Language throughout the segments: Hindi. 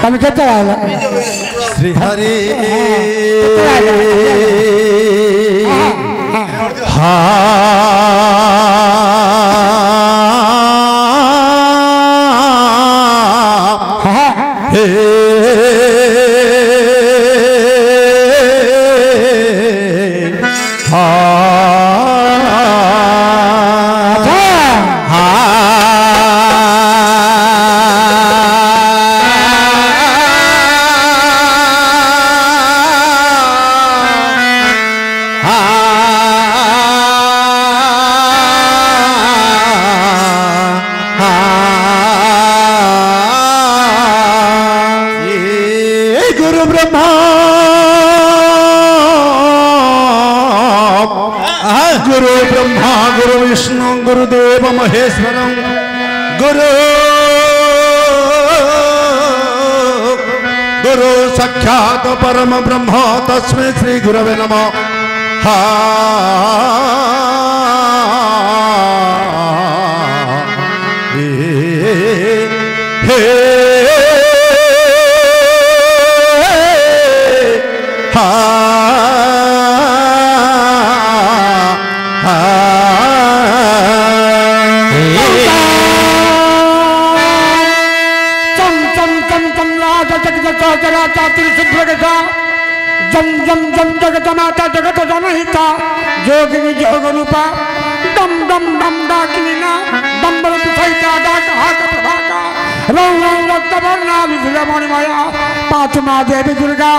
तम केते आला श्री हरि गुरुदेव महेश्वरं गुरु साक्षात् परम ब्रह्म तस्मै श्री गुरवे नमः। जम जम जम जगत माता जगत जनहिता जोगिनी जोग रूपा दम दम दम डाकिनीना दम्बर सहिता डाक हाक प्रभाका रौ रौ रक्त वर्णा विधुर मणिमया पाचमा देवी दुर्गा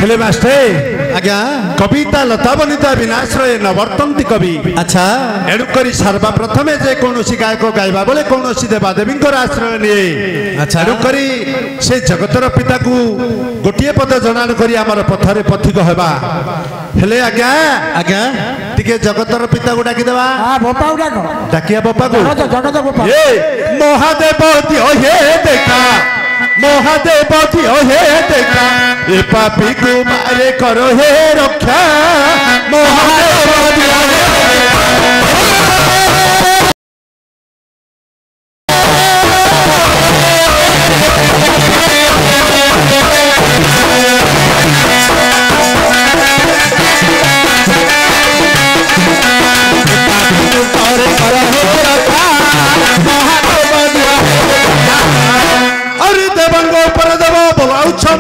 हेले मास्टर आज्ञा कविता लता बनिता विनाश्रय नवर्तंती कवि अच्छा एणुकरी सर्वा प्रथमे जे कौनसी गायक गाइबा बोले कौनसी देवादेवी आश्रय निये अच्छा एणुकरी से जगतर पिता को गोटे पद जनान करी आमर पथरे पथिक हेबा हेले आज्ञा आज्ञा टिके जगतर पिता को डाकी देबा बोपा उडा को डाकिया बोपा को जगत बोपा ए महादेव दियो हे देखा महादेव दियो हे देखा ए पापी को मारे करो हे रक्षा महादेव दियो हे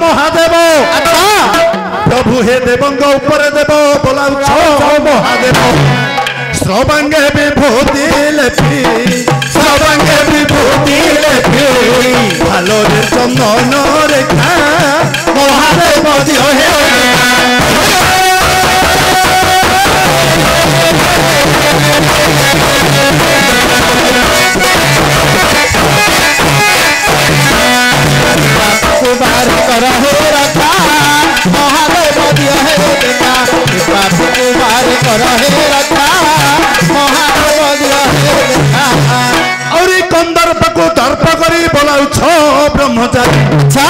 महादेव प्रभु हे देवंग ऊपर देव बोलाऊ महादेव श्रवंगे विभूति लेपी श्रवंगे विभूति लेपी भालो रे चंदन रेखा महादेव दियो हे बार करा हो रखा महादेव दियो हे देखा बापू को बार करा हे रखा महादेव दियो हे देखा और कंदर्प को दर्प करी बोलाऊ छो ब्रह्मचारी अच्छा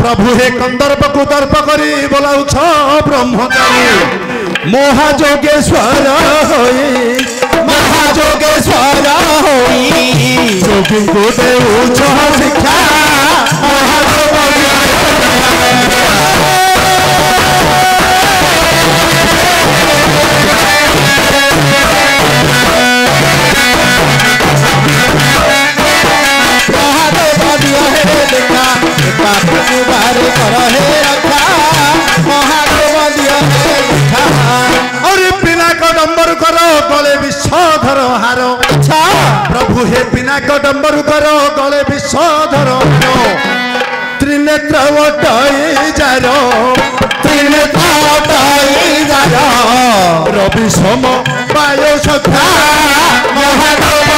प्रभु हे कंदर्प को दर्प करी बोलाऊ छो ब्रह्मचारी महाजोगेश्वर होई महाजोगेश्वर होई जोगी को देऊ छो शिक्षा महादेव दियो हे देखा बापू को बार करो हे रखा महादेव दियो हे देखा और बिना कदम्बर करो गले विश्वधर हारो अच्छा प्रभु हे बिना कदम्बर करो गले विश्वधर हारो त्रिनेत्र वटाई जारो त्रिनेत्र वटाई जारो रवि सम वायु सखा महादेव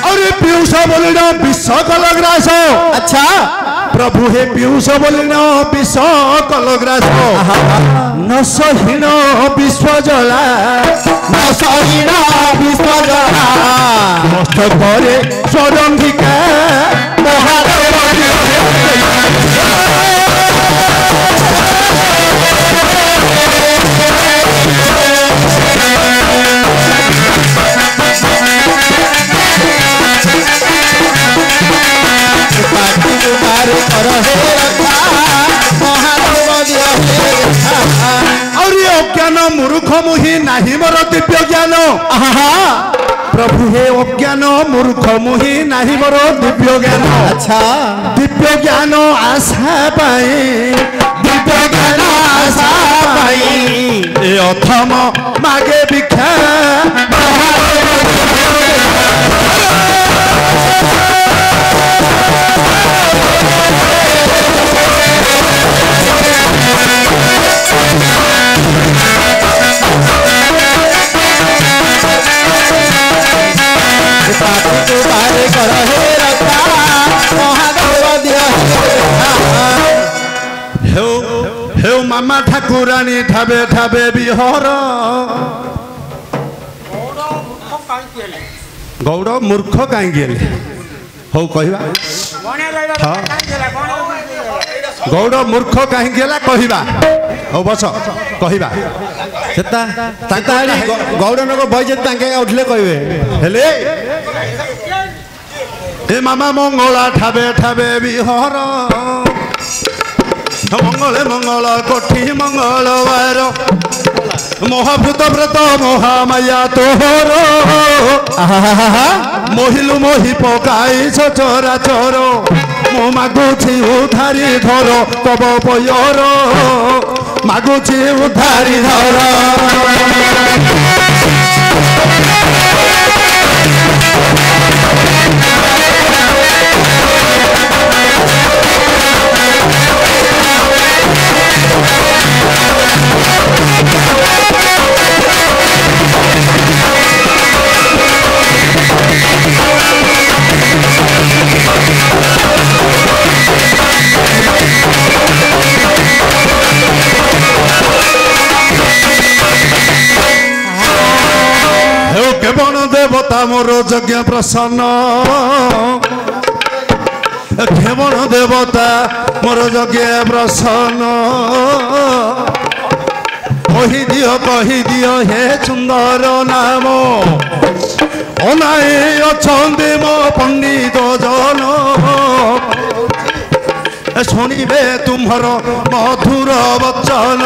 और पीयूष विष कलग्रास अच्छा प्रभु हे पीयूष बोलिन विष कलग्रास न सहीन विश्व जला न सहीन विश्व जला मस्तकरे स्वरंगिका महादेव अज्ञान मूर्ख मुहि नाही मोर दिव्य ज्ञान प्रभु हे अज्ञान मूर्ख मुहि नाही मोर दिव्य ज्ञान अच्छा दिव्य ज्ञान आशा पाई दिव्य ज्ञान आशा पाई ए अथम मागे भिक्षा मामा ठाकुरानी ठाबे ठाबे बिहर गौड़ मूर्ख कहीं गेले हो कहवा गौड़ मूर्ख कहीं गेला कहवा हो बस कहवा गौड़ नगर बजे उठले कहबे हेले ए मामा मंगला ठाबे ठाबे बिहर मंगले मंगल कोठी मंगलवार महाभूत व्रत महामाया तोहर मोहिलु मोहि पकाई चरा चोर मो मागुछि उधारी धर तब पयर मागुछि उधारी धर केवल देवता मोर यज्ञ प्रसन्न केवल देवता मोर यज्ञ प्रसन्न कही दियो हे सुंदर नाम अनाए अछंदे मो पंडित जन शुणिबे तुम्हार मधुर वचन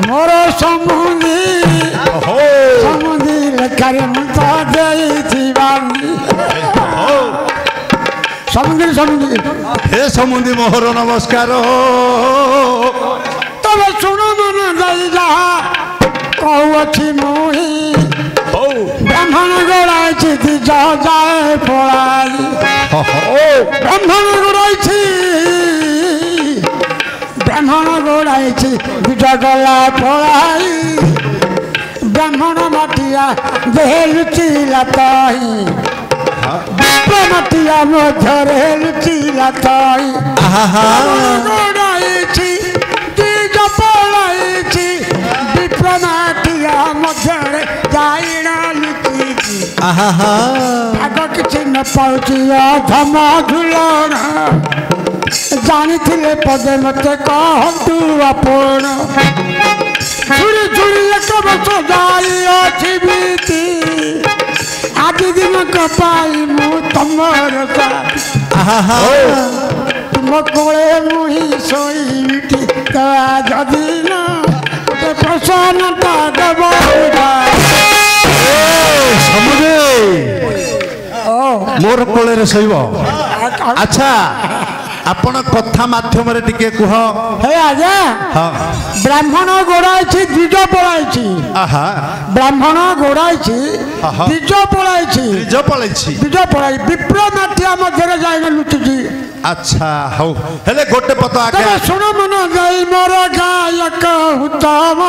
मोर समुदी लेखार समुद्री समुद्री हे समुद्री मोहर नमस्कार तब शुण मन जा कौची मुही ब्राह्मण गोड़ाई जाए पड़ाई ब्राह्मण गोड़ाई ब्राह्मण गोड़ाई दुज गला पड़ाई ब्राह्मण माटिया देह लुचिला ताई माटिया मध्यरे लुचिला ताई गोड़ाई दुज पड़ाई विप्रमाटिया मध्यरे जाइना लुचि आग किसी न पाउची अधम झुलण जानी पदे मत कहतु आपण छुरी छुरी एक वर्ष जाई बीती आज दिन कपाई मु तमर तुम कोले मुही शोईटी जदि न गोटे प्रसन्नता देव मोर कोले शोब अच्छा आपण कथा माध्यम रे टिके कुह हे आजा ब्राह्मण गोड़ाई द्विज पड़ाई ब्राह्मण गोड़ाई द्विज पड़ाई विप्र माठिया मध्य जाए लुचुची अच्छा हौ हेले गोटे पत आगे शुण मन जाई मोर गायक हुतम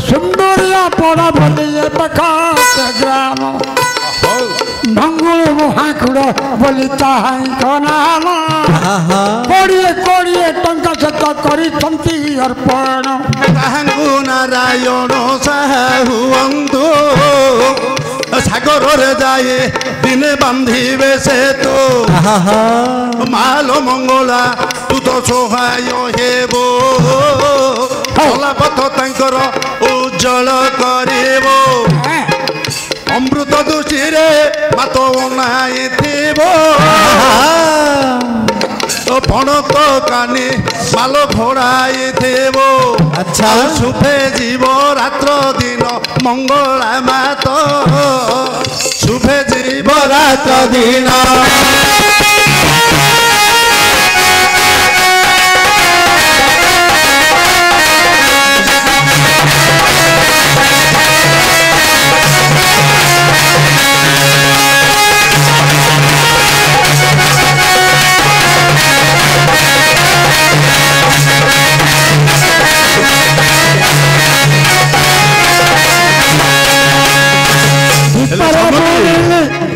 सुंदरिया पड़ा भली पखा ग्राम ବୋଲି ଚାହାଁ କନାଲ କୋଡ଼ିଏ କୋଡ଼ିଏ ଟଙ୍କା ସେତ କରିଛନ୍ତି ଅର୍ପଣ ତାହାଙ୍କୁ ନାରାୟଣ ସାହୁ ହୁଅନ୍ତୁ ସାଗରରେ ଯାଏ ଦିନେ ବାନ୍ଧିବେ ସେ ତୁ ମାଲ ମଙ୍ଗଳା ତୁ ତ ସହାୟ ହେବ ଚଲାପଥ ତାଙ୍କର ଉଜ୍ଜଳ କରିବ ଅମୃତ ଦୃଷ୍ଟିରେ ମାତ ଅନାଇଥିବ ପଣକ କାନି ମାଲ ଘୋଡ଼ାଇଥିବ ଆଚ୍ଛା ଶୁଭେ ଯିବ ରାତ୍ର ଦିନ ମଙ୍ଗଳା ମାତ ଶୁଭେ ଯିବ ରାତ୍ର ଦିନ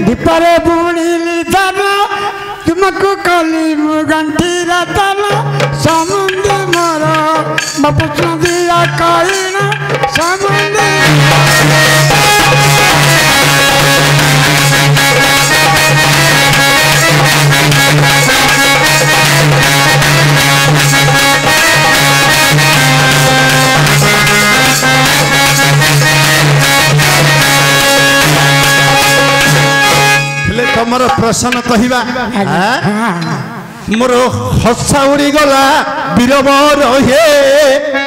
दीपरे बुणिली धन तुमको कली मुगंठी रतन समुद्र मोर बपुष्ण दिया कईन समुद्र तमर प्रश्न कहवा मोर हसा उड़ी गला बीरबर हे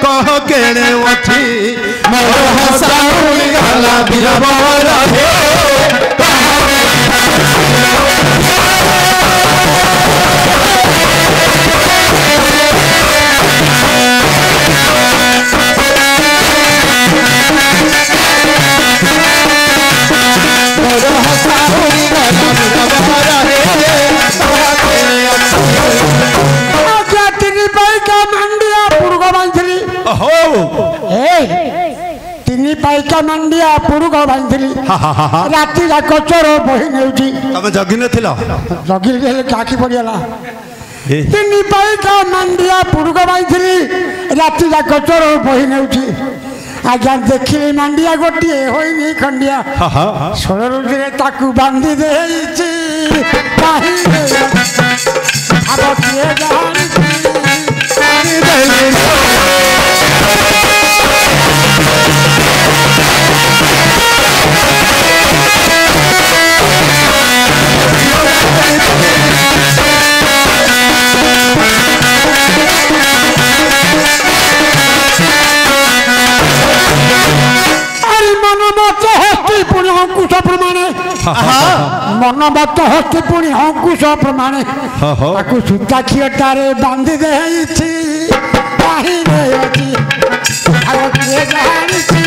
कह केणे अछि मोर हसा उड़ी गला बीरबर हे पाइका मंडिया पुरुष बांधी राति जाक चोर बही नेउची तमे जगी नथिलो जगी काकी पड़ीगला तीन पाइका मंडिया पुरुष बांधी राति जाक चोर बही नेउची आज्ञा देखिली मंडिया गोटे होइनी खंडिया षोलरुद्रे ताकू बांधी देइची काहे अब किए जानी मनमत हस्ती पुणी अंकुश प्रमाणे सूता खीटारे बांधी देइछि बाहिरे अछि आग किए जानिछि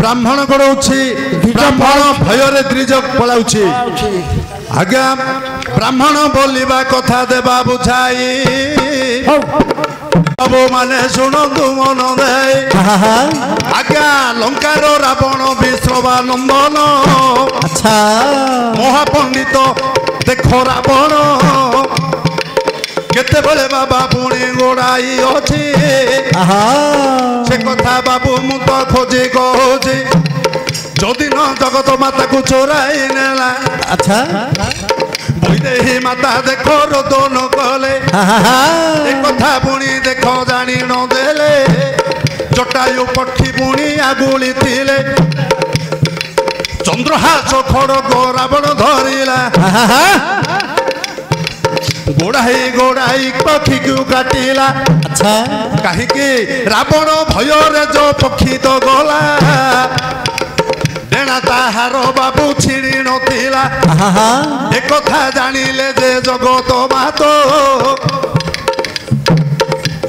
ब्राह्मण गड़ौछि ब्राह्मण भୟରେ द्विज पलाउछि आज्ञा ब्राह्मण बोलिबा कथा देबा बुझाई अब माने सुनंदु मन दे आज्ञा लंकार रावण विश्रवा नंदन अच्छा महापंडित देखो रावण केते बेले बाबा पुणी गोड़ाई अछि से कथा बाबू मु तो खोजी कहूची जदि न जगत माता को चोराई नेला अच्छा ही माता देखो रोदन कले ए कथा पुणी देखो जानी न देले जटायु पक्षी पुणी आगुली थिले चंद्रहास खड़ग रावण धरिला गोड़ाई गोड़ाई पक्षी को काटिला अच्छा कहीं रावण भय जो पक्षी तो गला डेणा ताहार बाबू छिड़ी नथिला एक कथा जानिले जे जगत मातो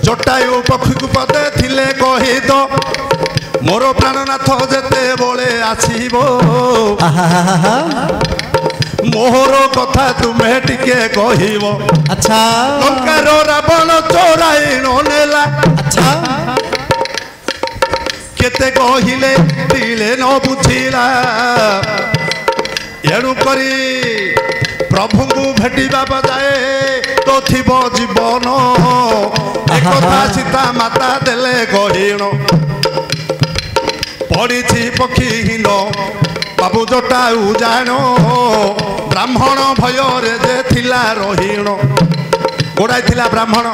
जटायु पक्षी को पदे थिले कही तो मोर प्राणनाथ जेतेबेले आसीबो मोहर कथा तुम्हें टिके कहिबो अच्छा लंकार रावण चोराइण नेला अच्छा केते कहिले दिले न बुझिला एणु करी प्रभु को भेटिबा बजाए तो थिबो जीवन एक कथा सीता माता देले कहिण पड़ीछि पक्षीहीन बाबू जटा उजाण ब्राह्मण भୟରେ जे थिला रहीण गोड़ाई थिला ब्राह्मण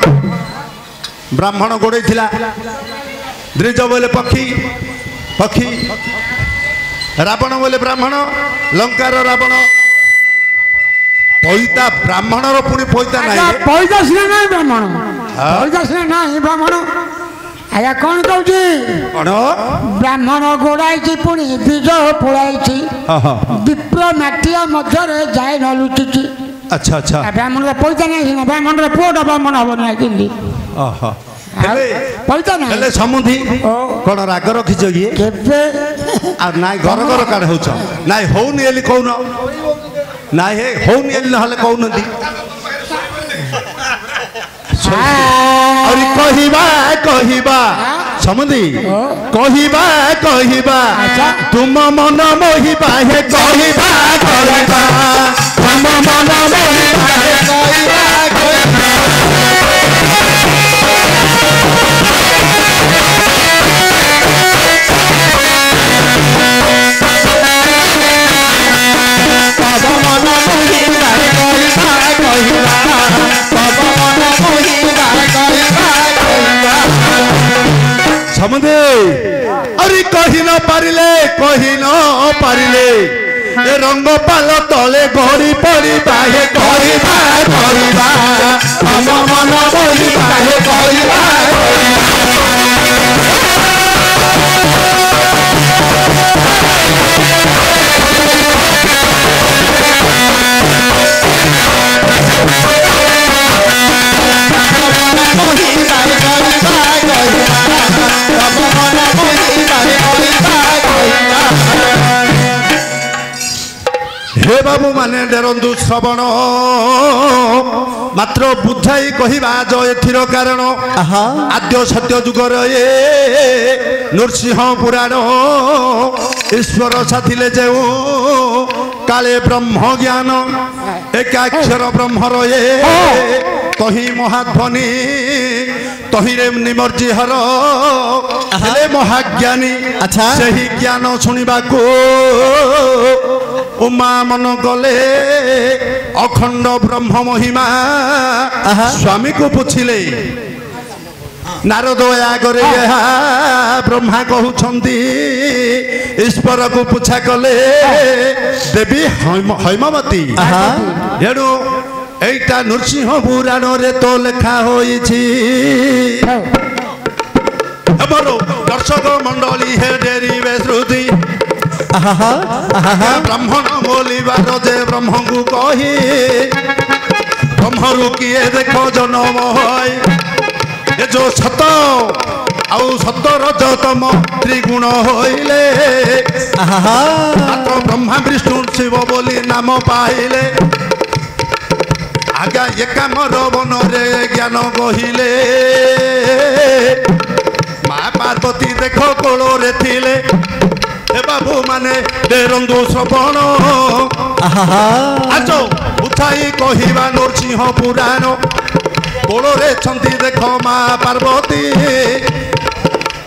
गोड़ाई थिला द्विज बोले पक्षी पक्षी रावण बोले ब्राह्मण लंकार रावण पैता ब्राह्मण पुणी पैता नहीं पैता सिना नहीं ब्राह्मण पैता सिना नहीं ब्राह्मण आया कौन कहूँ ब्राह्मण गोड़ाई पुणी बीज पोड़ाई विप्र माटिया मध्य जाए न लुचि अच्छा अच्छा ब्राह्मण पैसा नहीं ब्राह्मण पुओटा ब्राह्मण हम ना कि पैसा ना समुदी कौन राग रखीच ये ना घर घर काड़ हो ना होनी एली कौन ना होनी एली ना कौन कहिबा कहिबा समुदी कहिबा कहिबा तुम मन मोहिबा हे कहिबा कहिबा तुम मन मोहिबा हे कहिबा समुदे अरे कही न पारिले ए रंग पाल तले घड़ी पड़ी बाहे कहिबा कहिबा हम मन बोली बाहे कहिबा हे बाबू माने डेरंदु श्रवण मात्र बुझाई कहवा जो एथिर कारण आद्य सत्य जुगर ये नृसिंह पुराण ईश्वर साथिले जे काले ब्रह्म ज्ञान एकाक्षर ब्रह्मर ये तही महाध्वनि तहिरे निमर्जिहर हेले महाज्ञानी सही ज्ञान शुणा को उमा मन गले अखंड ब्रह्म महिमा स्वामी को पूछिले नारद आगरे ब्रह्मा कहउछंती ईश्वर को पूछा कले देवी हैमवती एणु एटा नृसिंह पुराण रे तो लेखा होइछि दर्शक मंडली हे डेरिवे श्रुति ब्राह्मण बोलिबार जे ब्रह्म को कही ब्रह्मरु किए देख जनम होय ए जो सत आउ सतर जतम त्रिगुण होइले मात्र ब्रह्मा विष्णु शिव बोली नाम पाइले आज्ञा एकामर वन रे ज्ञान कहिले माँ पार्वती देख कोल रे थिले हे बाबू माने डेरंदु श्रवण आज उठाई कहवा नृसिंह पुराण कोल रे छंती देख माँ पार्वती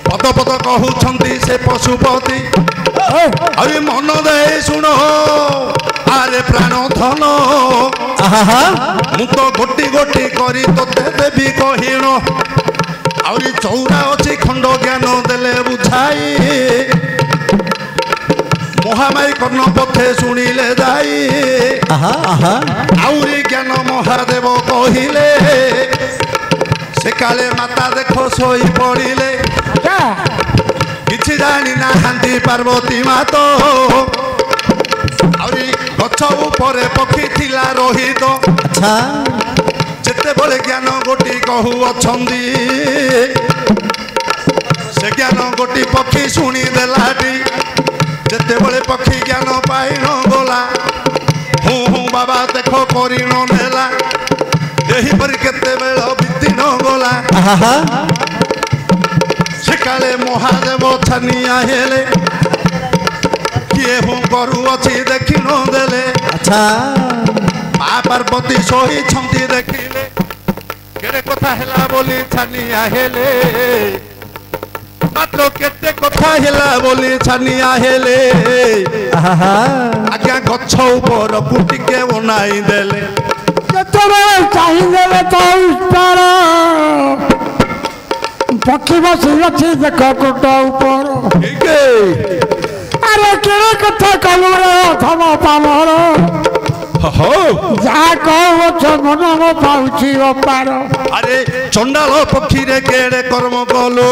पद पद कहउछंती से पशुपति अरे मन दे शुण आरे प्राण धन मु तो गोटी गोटी करी तोते देवी कहिण आउरी चौरा अच्छी खंड ज्ञान देले बुझाई महामाई कर्ण पथे शुणिले जाई आउरी ज्ञान महादेव कहिले से काले माता देखो सोई पड़िले किछि जानी ना हांती पार्वती मातो आउरी गछ उपरे पक्षी थिला रहित अच्छा जेते बोले ज्ञान गोटी कहू अछंदी से ज्ञान गोटी पक्षी शुणी देलाटी जेते बड़े पक्षी ज्ञान पाई न गला हूँ हूँ बाबा देख करी न नेला यही पर केते बेल बीती न गला सिकाले महादेव छानिया हेले किए हूँ करू अच्छी देखी न देले अच्छा माँ पार्वती सोई छंदी देखिले केड़े कथा हेला बोली छानिया हेले मात्र केते कथा हेला बोली छानिया हेले आज्ञा गछ ऊपर कुटिके बनाई देले केतबेले चाहिदेले तो ऊपर पक्षी बसी अच्छी देख कोट ऊपर ठीक है अरे केड़े कथा कलु रे थम पामर हो जा कहो मन मो पाउची अपार अरे चंडाल पक्षी रे केड़े कर्म कलो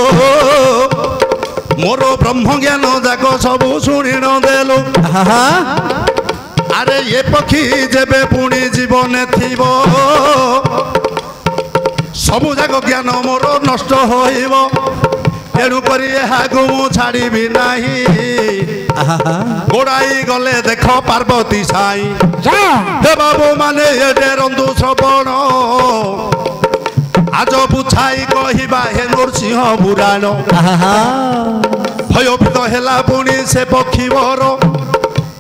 मोर ब्रह्म ज्ञान जाक सब शुणी न देलु अरे ये पक्षी जेबे पुणी जीवन थिब सबु जाक ज्ञान मोर नष्ट होइब तेणु करी एहागु मु छाड़िबि नाही गोड़ाई गले देख पार्वती साई हे बाबू माने ये डेरंदु श्रवण आज बुझाई कहिबा हे नरसिंह पुराण भयभीत हेला पुणी से पक्षी वर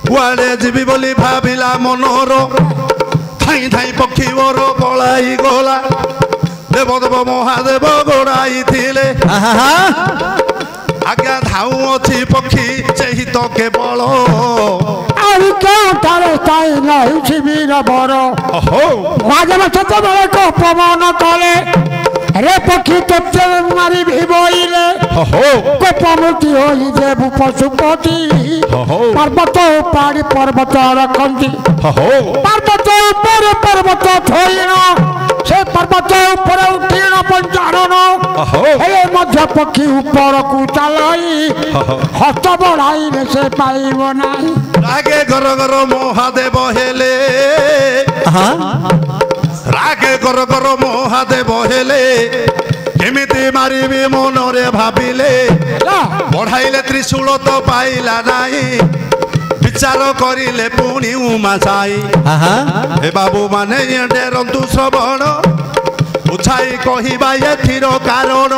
कुआड़े जीवी बोली भाविला मनोर थाई थाई पक्षी वर पलाई गला देवदेव महादेव गोड़ाई थिले आज्ञा धाऊ अच्छी पक्षी चही तो केवल वीर बर महादेव छतबेले को पवन कले रे पक्षी तोते मारी बोइले कोपमुति होई देव पशुपति पर्वत पाड़ी पर्वत रखती पर्वत ऊपर पर्वत थोइन से पर्वत ऊपर उठीन पंचारण हे मध्य पक्षी ऊपर को चलाई हस्त बढ़ाई से पाइब नहीं रागे घर घर महादेव हेले रागे घर घर महादेव हेले केमिति मारिबी मनरे भाविले बढ़ाइले त्रिशूल तो पाइला नाही विचार करिले पुणी उमा साई हे बाबू माने डेरंतु श्रवण उछाई कहिबा एथिर कारण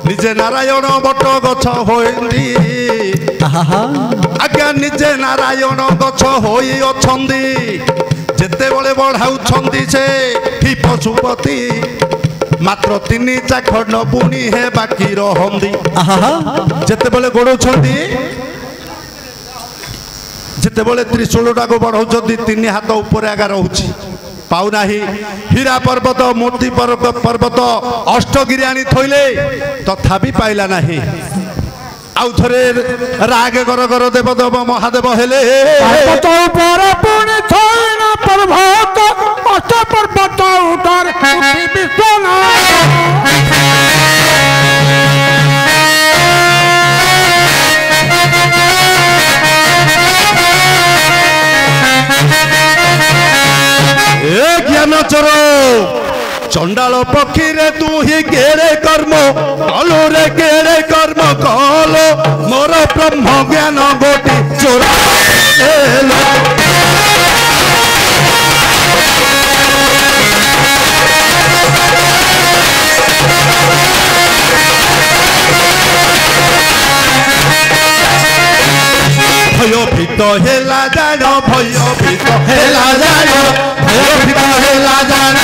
निजे नारायण बट गछ होइंदी आज्ञा निजे नारायण गछ होई अछंदी जेते बेले बढ़ाउछंदी से ही पशुपति मात्र 3 चाखंड पुणी हे बाकी रहंदी जेते बेले गोड़ौछंदी जेते बेले त्रिशूलटा को बढ़ाउछंदी 3 हाथ ऊपर आगा रहउछि पाउना हीरा पर्वत मूर्ति पर्वत अष्टगिरी आनी थोइले तथापि पाइला नाही आउ थरे रागे गर गर देवदेव महादेव हेले पर्वत ऊपर पुणी थोइन पर्वत अष्ट पर्वत उतर विष्णु ज्ञान चरो चंडाल पक्षी रे तू ही केड़े कर्म कलो रे केड़े कर्म कलो मोर ब्रह्म ज्ञान गोटी चोरा भयभीत हेला जान भयभीत हेला जान भयभीत हेला जान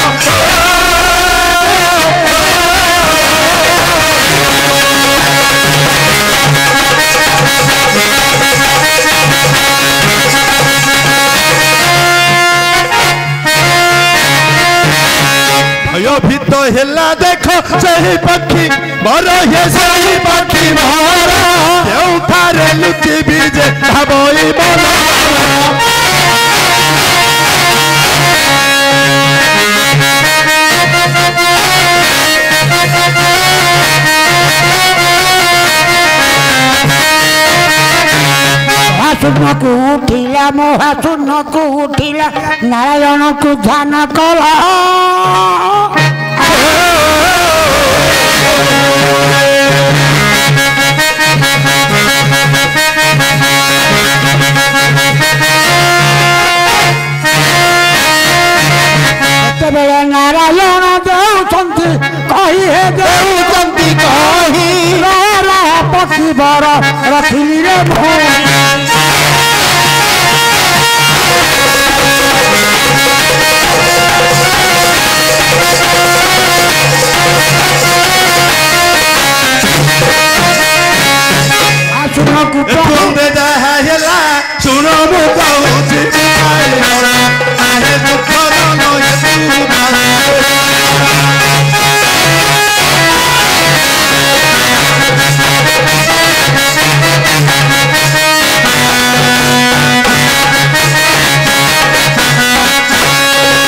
भयभीत हेला देख सही पक्षी मोर हे सही पक्षी मोर देउठारे लुचि बीजे भाबई बोला महाशून्य को उठिला महाशून्य को उठिला नारायण को ध्यान कला सुंदर रखिली रे भौजी सुनो कुटे जाहेला सुनो मुकाउची आहे दुखरो नय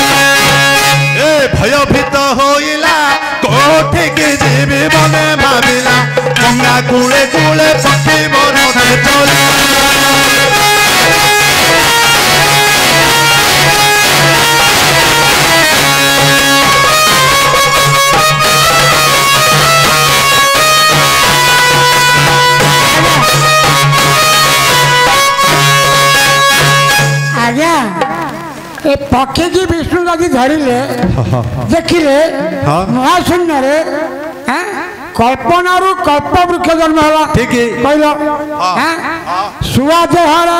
ए भयभीत होइला कोठे के जीवे मने भाबिला गंगा कूले कूले पक्षी बरते चली आज्ञा ए पक्षी की विष्णु दादी धरिले देखिले महाशून्य रे कल्पना कल्प वृक्ष जन्म है ठीक है कहल सुआ जहारा